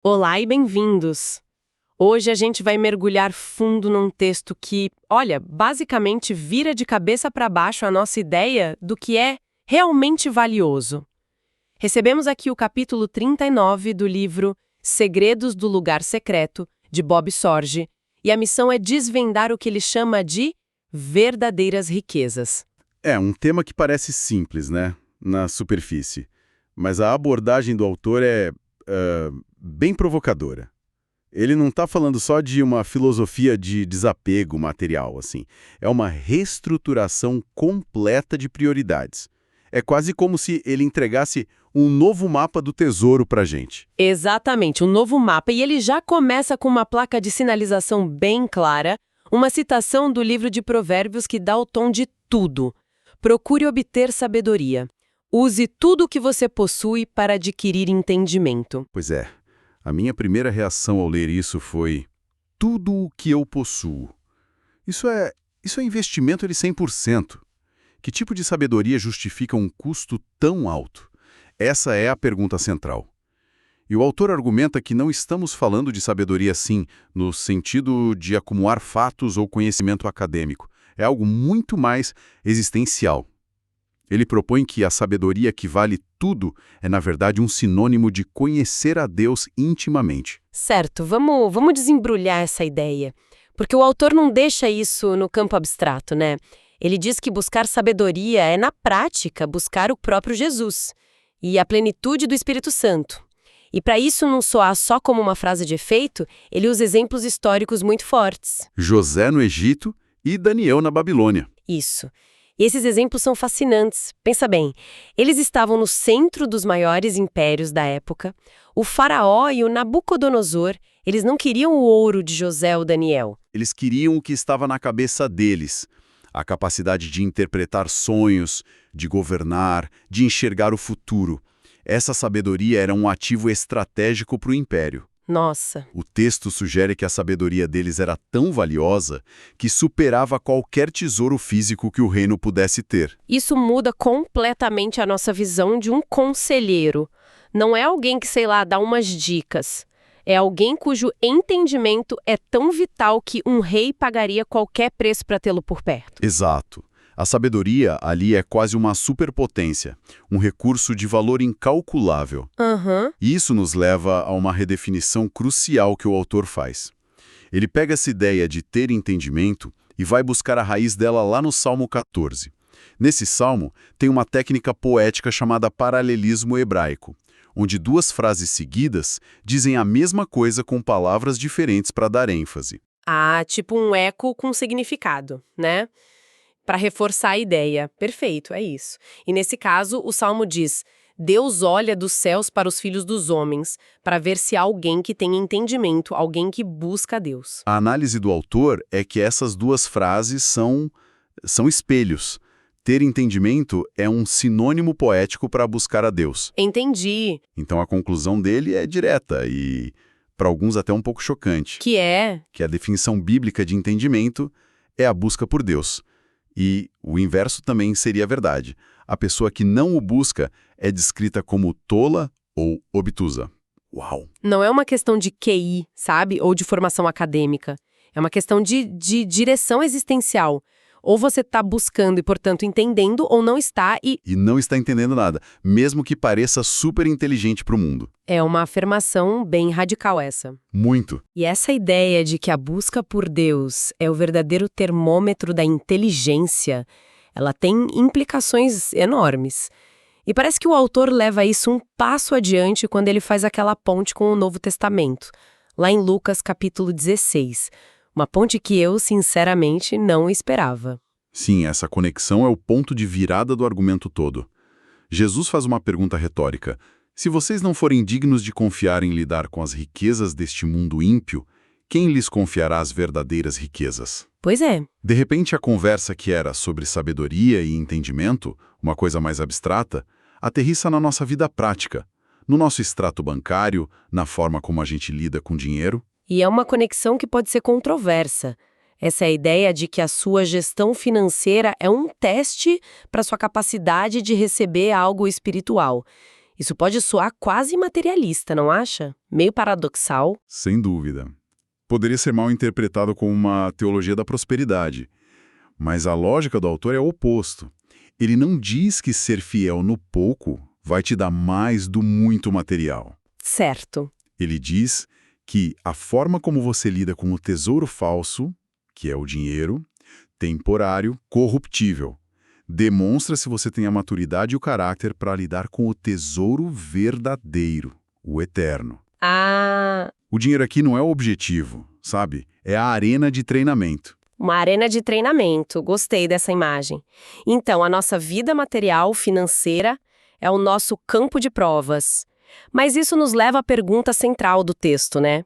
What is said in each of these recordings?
Olá e bem-vindos! Hoje a gente vai mergulhar fundo num texto que, olha, basicamente vira de cabeça para baixo a nossa ideia do que é realmente valioso. Recebemos aqui o capítulo 39 do livro Segredos do Lugar Secreto, de Bob Sorge, e a missão é desvendar o que ele chama de verdadeiras riquezas. É um tema que parece simples, né? Na superfície. Mas a abordagem do autor é bem provocadora. Ele não está falando só de uma filosofia de desapego material, assim. É uma reestruturação completa de prioridades. É quase como se ele entregasse um novo mapa do tesouro pra gente. Exatamente, um novo mapa, e ele já começa com uma placa de sinalização bem clara, uma citação do livro de Provérbios que dá o tom de tudo. Procure obter sabedoria. Use tudo o que você possui para adquirir entendimento. Pois é, a minha primeira reação ao ler isso foi: tudo o que eu possuo. Isso é investimento de 100%. Que tipo de sabedoria justifica um custo tão alto? Essa é a pergunta central. E o autor argumenta que não estamos falando de sabedoria assim, no sentido de acumular fatos ou conhecimento acadêmico. É algo muito mais existencial. Ele propõe que a sabedoria que vale tudo é, na verdade, um sinônimo de conhecer a Deus intimamente. Certo, vamos desembrulhar essa ideia. Porque o autor não deixa isso no campo abstrato, né? Ele diz que buscar sabedoria é, na prática, buscar o próprio Jesus e a plenitude do Espírito Santo. E para isso não soar só como uma frase de efeito, ele usa exemplos históricos muito fortes. José no Egito e Daniel na Babilônia. Isso. E esses exemplos são fascinantes. Pensa bem, eles estavam no centro dos maiores impérios da época. O faraó e o Nabucodonosor, eles não queriam o ouro de José ou Daniel. Eles queriam o que estava na cabeça deles. A capacidade de interpretar sonhos, de governar, de enxergar o futuro. Essa sabedoria era um ativo estratégico para o império. Nossa. O texto sugere que a sabedoria deles era tão valiosa que superava qualquer tesouro físico que o reino pudesse ter. Isso muda completamente a nossa visão de um conselheiro. Não é alguém que, sei lá, dá umas dicas. É alguém cujo entendimento é tão vital que um rei pagaria qualquer preço para tê-lo por perto. Exato. A sabedoria ali é quase uma superpotência, um recurso de valor incalculável. E isso nos leva a uma redefinição crucial que o autor faz. Ele pega essa ideia de ter entendimento e vai buscar a raiz dela lá no Salmo 14. Nesse salmo, tem uma técnica poética chamada paralelismo hebraico, onde duas frases seguidas dizem a mesma coisa com palavras diferentes para dar ênfase. Ah, tipo um eco com significado, né? Para reforçar a ideia. Perfeito, é isso. E nesse caso, o Salmo diz: Deus olha dos céus para os filhos dos homens, para ver se há alguém que tem entendimento, alguém que busca a Deus. A análise do autor é que essas duas frases são espelhos. Ter entendimento é um sinônimo poético para buscar a Deus. Entendi. Então a conclusão dele é direta e, para alguns, até um pouco chocante. Que a definição bíblica de entendimento é a busca por Deus. E o inverso também seria verdade. A pessoa que não o busca é descrita como tola ou obtusa. Uau! Não é uma questão de QI, sabe? Ou de formação acadêmica. É uma questão de direção existencial. Ou você está buscando e, portanto, entendendo, ou não está E não está entendendo nada, mesmo que pareça super inteligente para o mundo. É uma afirmação bem radical essa. Muito. E essa ideia de que a busca por Deus é o verdadeiro termômetro da inteligência, ela tem implicações enormes. E parece que o autor leva isso um passo adiante quando ele faz aquela ponte com o Novo Testamento, lá em Lucas capítulo 16. Uma ponte que eu, sinceramente, não esperava. Sim, essa conexão é o ponto de virada do argumento todo. Jesus faz uma pergunta retórica. Se vocês não forem dignos de confiar em lidar com as riquezas deste mundo ímpio, quem lhes confiará as verdadeiras riquezas? Pois é. De repente, a conversa que era sobre sabedoria e entendimento, uma coisa mais abstrata, aterrissa na nossa vida prática, no nosso extrato bancário, na forma como a gente lida com dinheiro. E é uma conexão que pode ser controversa. Essa é a ideia de que a sua gestão financeira é um teste para sua capacidade de receber algo espiritual. Isso pode soar quase materialista, não acha? Meio paradoxal. Sem dúvida. Poderia ser mal interpretado como uma teologia da prosperidade. Mas a lógica do autor é o oposto. Ele não diz que ser fiel no pouco vai te dar mais do muito material. Certo. Ele diz que a forma como você lida com o tesouro falso, que é o dinheiro, temporário, corruptível, demonstra se você tem a maturidade e o caráter para lidar com o tesouro verdadeiro, o eterno. Ah, O dinheiro aqui não é o objetivo, sabe? É a arena de treinamento. uma arena de treinamento. Gostei dessa imagem. Então, a nossa vida material, financeira, é o nosso campo de provas. Mas isso nos leva à pergunta central do texto, né?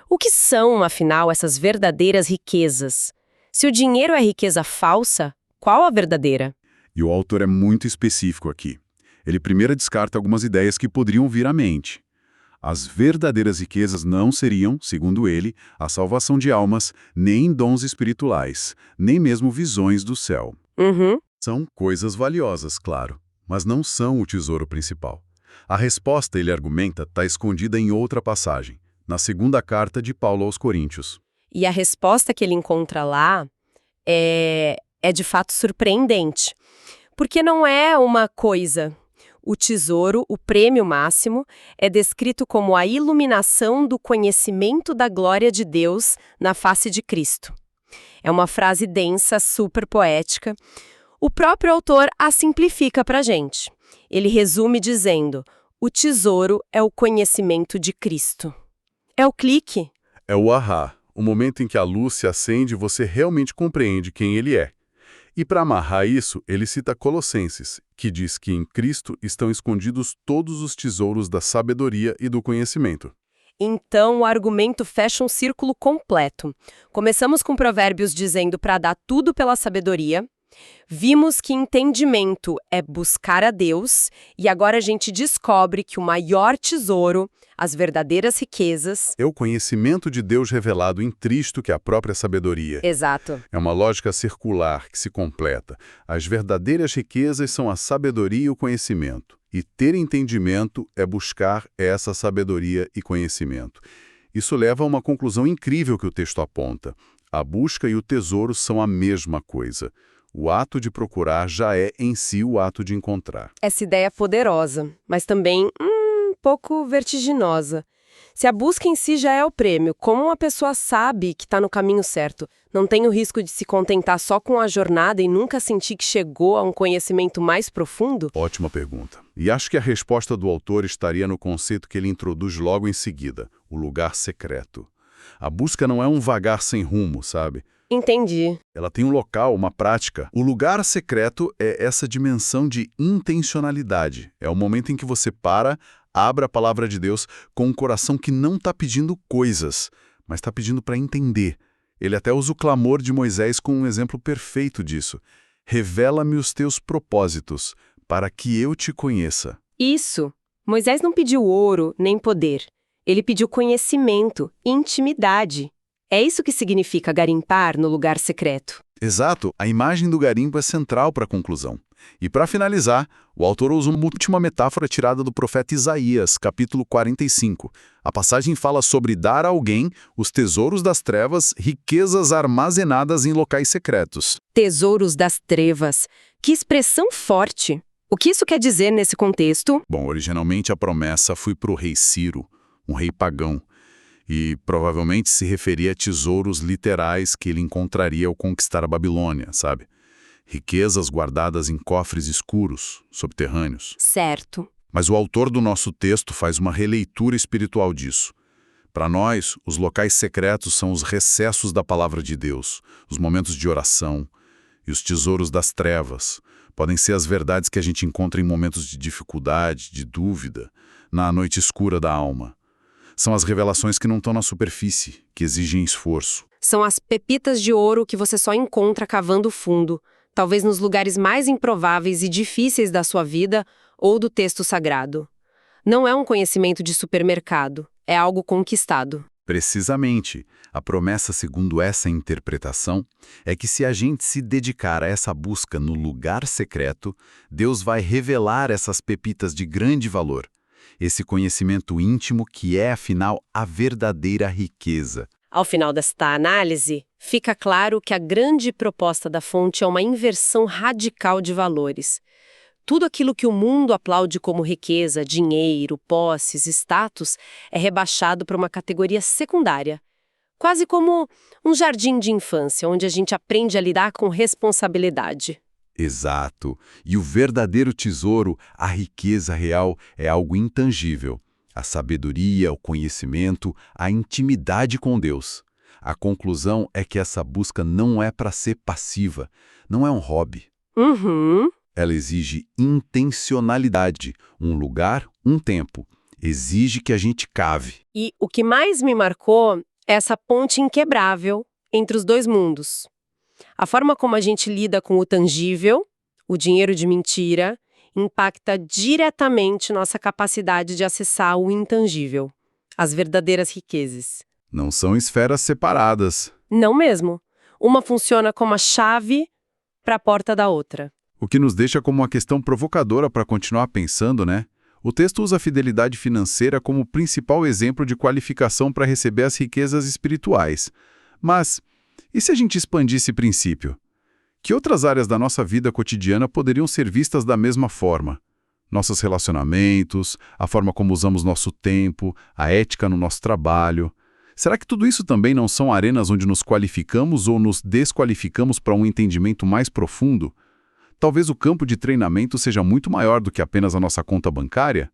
O que são, afinal, essas verdadeiras riquezas? Se o dinheiro é riqueza falsa, qual a verdadeira? E o autor é muito específico aqui. Ele primeiro descarta algumas ideias que poderiam vir à mente. As verdadeiras riquezas não seriam, segundo ele, a salvação de almas, nem dons espirituais, nem mesmo visões do céu. Uhum. São coisas valiosas, claro, mas não são o tesouro principal. A resposta, ele argumenta, está escondida em outra passagem, na segunda carta de Paulo aos Coríntios. E a resposta que ele encontra lá é de fato surpreendente. Porque não é uma coisa. O tesouro, o prêmio máximo, é descrito como a iluminação do conhecimento da glória de Deus na face de Cristo. É uma frase densa, super poética. O próprio autor a simplifica para a gente. Ele resume dizendo: o tesouro é o conhecimento de Cristo. É o clique. É o ahá, o momento em que a luz se acende e você realmente compreende quem ele é. E para amarrar isso, ele cita Colossenses, que diz que em Cristo estão escondidos todos os tesouros da sabedoria e do conhecimento. Então, o argumento fecha um círculo completo. Começamos com Provérbios dizendo para dar tudo pela sabedoria. Vimos que entendimento é buscar a Deus, e agora a gente descobre que o maior tesouro, as verdadeiras riquezas... É o conhecimento de Deus revelado em Cristo, que é a própria sabedoria. Exato. É uma lógica circular que se completa. As verdadeiras riquezas são a sabedoria e o conhecimento. E ter entendimento é buscar essa sabedoria e conhecimento. Isso leva a uma conclusão incrível que o texto aponta. A busca e o tesouro são a mesma coisa. O ato de procurar já é em si o ato de encontrar. Essa ideia é poderosa, mas também um pouco vertiginosa. Se a busca em si já é o prêmio, como uma pessoa sabe que está no caminho certo? Não tem o risco de se contentar só com a jornada e nunca sentir que chegou a um conhecimento mais profundo? Ótima pergunta. E acho que a resposta do autor estaria no conceito que ele introduz logo em seguida, o lugar secreto. A busca não é um vagar sem rumo, sabe? Entendi. Ela tem um local, uma prática. O lugar secreto é essa dimensão de intencionalidade. É o momento em que você abre a palavra de Deus com um coração que não está pedindo coisas, mas está pedindo para entender. Ele até usa o clamor de Moisés como um exemplo perfeito disso. Revela-me os teus propósitos, para que eu te conheça. Isso. Moisés não pediu ouro nem poder. Ele pediu conhecimento, intimidade. É isso que significa garimpar no lugar secreto. Exato, a imagem do garimpo é central para a conclusão. E para finalizar, o autor usa uma última metáfora tirada do profeta Isaías, capítulo 45. A passagem fala sobre dar a alguém os tesouros das trevas, riquezas armazenadas em locais secretos. Tesouros das trevas. Que expressão forte! O que isso quer dizer nesse contexto? Bom, originalmente a promessa foi para o rei Ciro, um rei pagão. E provavelmente se referia a tesouros literais que ele encontraria ao conquistar a Babilônia, sabe? Riquezas guardadas em cofres escuros, subterrâneos. Certo. Mas o autor do nosso texto faz uma releitura espiritual disso. Para nós, os locais secretos são os recessos da palavra de Deus, os momentos de oração. E os tesouros das trevas podem ser as verdades que a gente encontra em momentos de dificuldade, de dúvida, na noite escura da alma. São as revelações que não estão na superfície, que exigem esforço. São as pepitas de ouro que você só encontra cavando fundo, talvez nos lugares mais improváveis e difíceis da sua vida ou do texto sagrado. Não é um conhecimento de supermercado, é algo conquistado. Precisamente. A promessa, segundo essa interpretação, é que se a gente se dedicar a essa busca no lugar secreto, Deus vai revelar essas pepitas de grande valor. esse conhecimento íntimo que é, afinal, a verdadeira riqueza. Ao final desta análise, fica claro que a grande proposta da fonte é uma inversão radical de valores. Tudo aquilo que o mundo aplaude como riqueza, dinheiro, posses, status, é rebaixado para uma categoria secundária. Quase como um jardim de infância, onde a gente aprende a lidar com responsabilidade. Exato. E o verdadeiro tesouro, a riqueza real, é algo intangível. A sabedoria, o conhecimento, a intimidade com Deus. A conclusão é que essa busca não é para ser passiva, não é um hobby. Uhum. Ela exige intencionalidade, um lugar, um tempo. Exige que a gente cave. E o que mais me marcou é essa ponte inquebrável entre os dois mundos. A forma como a gente lida com o tangível, o dinheiro de mentira, impacta diretamente nossa capacidade de acessar o intangível, as verdadeiras riquezas. Não são esferas separadas. Não mesmo. Uma funciona como a chave para a porta da outra. O que nos deixa como uma questão provocadora para continuar pensando, né? O texto usa a fidelidade financeira como principal exemplo de qualificação para receber as riquezas espirituais. Mas, e se a gente expandir esse princípio? Que outras áreas da nossa vida cotidiana poderiam ser vistas da mesma forma? Nossos relacionamentos, a forma como usamos nosso tempo, a ética no nosso trabalho. Será que tudo isso também não são arenas onde nos qualificamos ou nos desqualificamos para um entendimento mais profundo? Talvez o campo de treinamento seja muito maior do que apenas a nossa conta bancária?